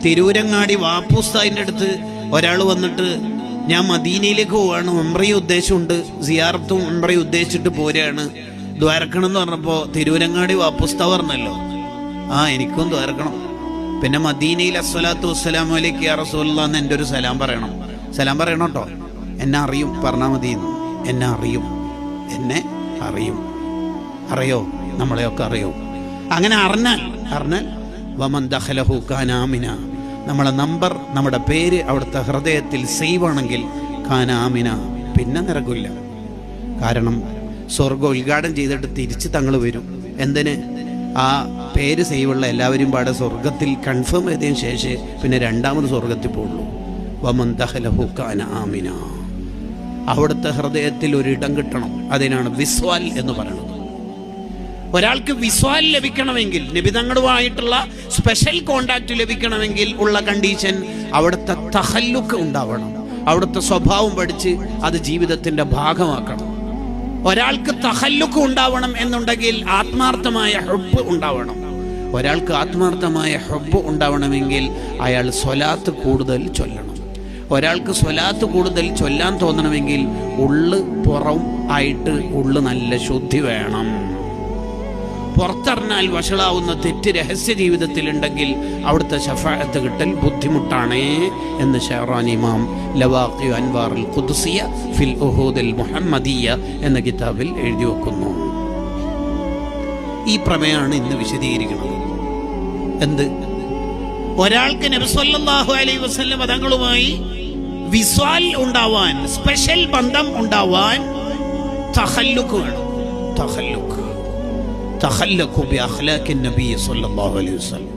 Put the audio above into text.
തിരൂരങ്ങാടി വാപ്പുസ്താദിൻ്റെ അടുത്ത് ഒരാൾ വന്നിട്ട് ഞാൻ മദീനയിലേക്ക് പോവാണ്, ഉംറയും ഉദ്ദേശമുണ്ട്, സിയാറത്തും ഉംറയും ഉദ്ദേശിച്ചിട്ട് പോരുകയാണ്, ദ്വാരക്കണം എന്ന് പറഞ്ഞപ്പോൾ തിരൂരങ്ങാടി വാപ്പുസ്താദ് പറഞ്ഞല്ലോ, എനിക്കും ദ്വാരക്കണം. പിന്നെ മദീനയിൽ അസ്സലാത്തു വസ്സലാമു അലൈക യാ റസൂലല്ലാഹ് എന്ന് എൻ്റെ ഒരു സലാം പറയണം. സലാം പറയണം കേട്ടോ. എന്നെ അറിയും പറഞ്ഞാൽ മതി. എന്നെ അറിയും. അറിയോ? നമ്മളെയൊക്കെ അറിയോ? അങ്ങനെ അറിഞ്ഞാൽ വമൻ ദഖലഹു കാന ആമിന. നമ്മളെ നമ്പർ, നമ്മുടെ പേര് അവിടുത്തെ ഹൃദയത്തിൽ സേവ് ആണെങ്കിൽ കാന ആമിന, പിന്നെ നിരക്കില്ല. കാരണം സ്വർഗം ഉദ്ഘാടനം ചെയ്തിട്ട് തിരിച്ച് തങ്ങൾ വരും. എന്തിന്? ആ പേര് സേവുള്ള എല്ലാവരും പാടെ സ്വർഗത്തിൽ കൺഫേം ചെയ്തതിന് ശേഷം പിന്നെ രണ്ടാമത് സ്വർഗത്തിൽ പോകുള്ളൂ. വമൻ ദഖലഹു കാന ആമിന. അവിടുത്തെ ഹൃദയത്തിൽ ഒരിടം കിട്ടണം. അതിനാണ് വിസ്വാൽ എന്ന് പറയുന്നത്. ഒരാൾക്ക് വിസ്വാൽ ലഭിക്കണമെങ്കിൽ, നിബിതങ്ങളുമായിട്ടുള്ള സ്പെഷ്യൽ കോണ്ടാക്ട് ലഭിക്കണമെങ്കിൽ ഉള്ള കണ്ടീഷൻ അവിടുത്തെ തഹല്ലുക്ക് ഉണ്ടാവണം. അവിടുത്തെ സ്വഭാവം പഠിച്ച് അത് ജീവിതത്തിന്റെ ഭാഗമാക്കണം. ഒരാൾക്ക് തഹല്ലുക്ക് ഉണ്ടാവണം എന്നുണ്ടെങ്കിൽ ആത്മാർത്ഥമായ ഹുബ്ബ് ഉണ്ടാവണം. ഒരാൾക്ക് ആത്മാർത്ഥമായ ഹുബ്ബ് ഉണ്ടാവണമെങ്കിൽ അയാൾ സ്വലാത്ത് കൂടുതൽ ചൊല്ലണം. ഒരാൾക്ക് സ്വലാത്ത് കൂടുതൽ ചൊല്ലാൻ തോന്നണമെങ്കിൽ ഉള്ള് പുറം ആയിട്ട് ഉള്ള് നല്ല ശുദ്ധി വേണം. പുറത്തറിഞ്ഞാൽ വഷളാവുന്ന തെറ്റ് രഹസ്യ ജീവിതത്തിലുണ്ടെങ്കിൽ അവിടുത്തെ ശഫാഅത്ത് കിട്ടൽ ബുദ്ധിമുട്ടാണേ എന്ന് ഷഹറാനി ഇമാം ലവാഖി അൻവാറുൽ ഖുദ്സിയ ഫിൽ ഉഹൂദുൽ മുഹമ്മദിയ എന്ന കിതാബിൽ എഴുതി വെക്കുന്നു. ഈ പ്രമേയമാണ് ഇന്ന് വിശദീകരിക്കുന്നത്. എന്ത്? ഒരാൾക്ക് നബി സല്ലല്ലാഹു അലൈഹി വസല്ലം തങ്ങളുമായി വിസ്വാൽ ഉണ്ടാവാൻ, സ്പെഷ്യൽ ബന്ധം ഉണ്ടാവാൻ തഖല്ലുക്ക് വേണം. തഖല്ലഖു ബി അഖ്ലാഖിൻ നബി സല്ലല്ലാഹു അലൈഹി വസല്ലം.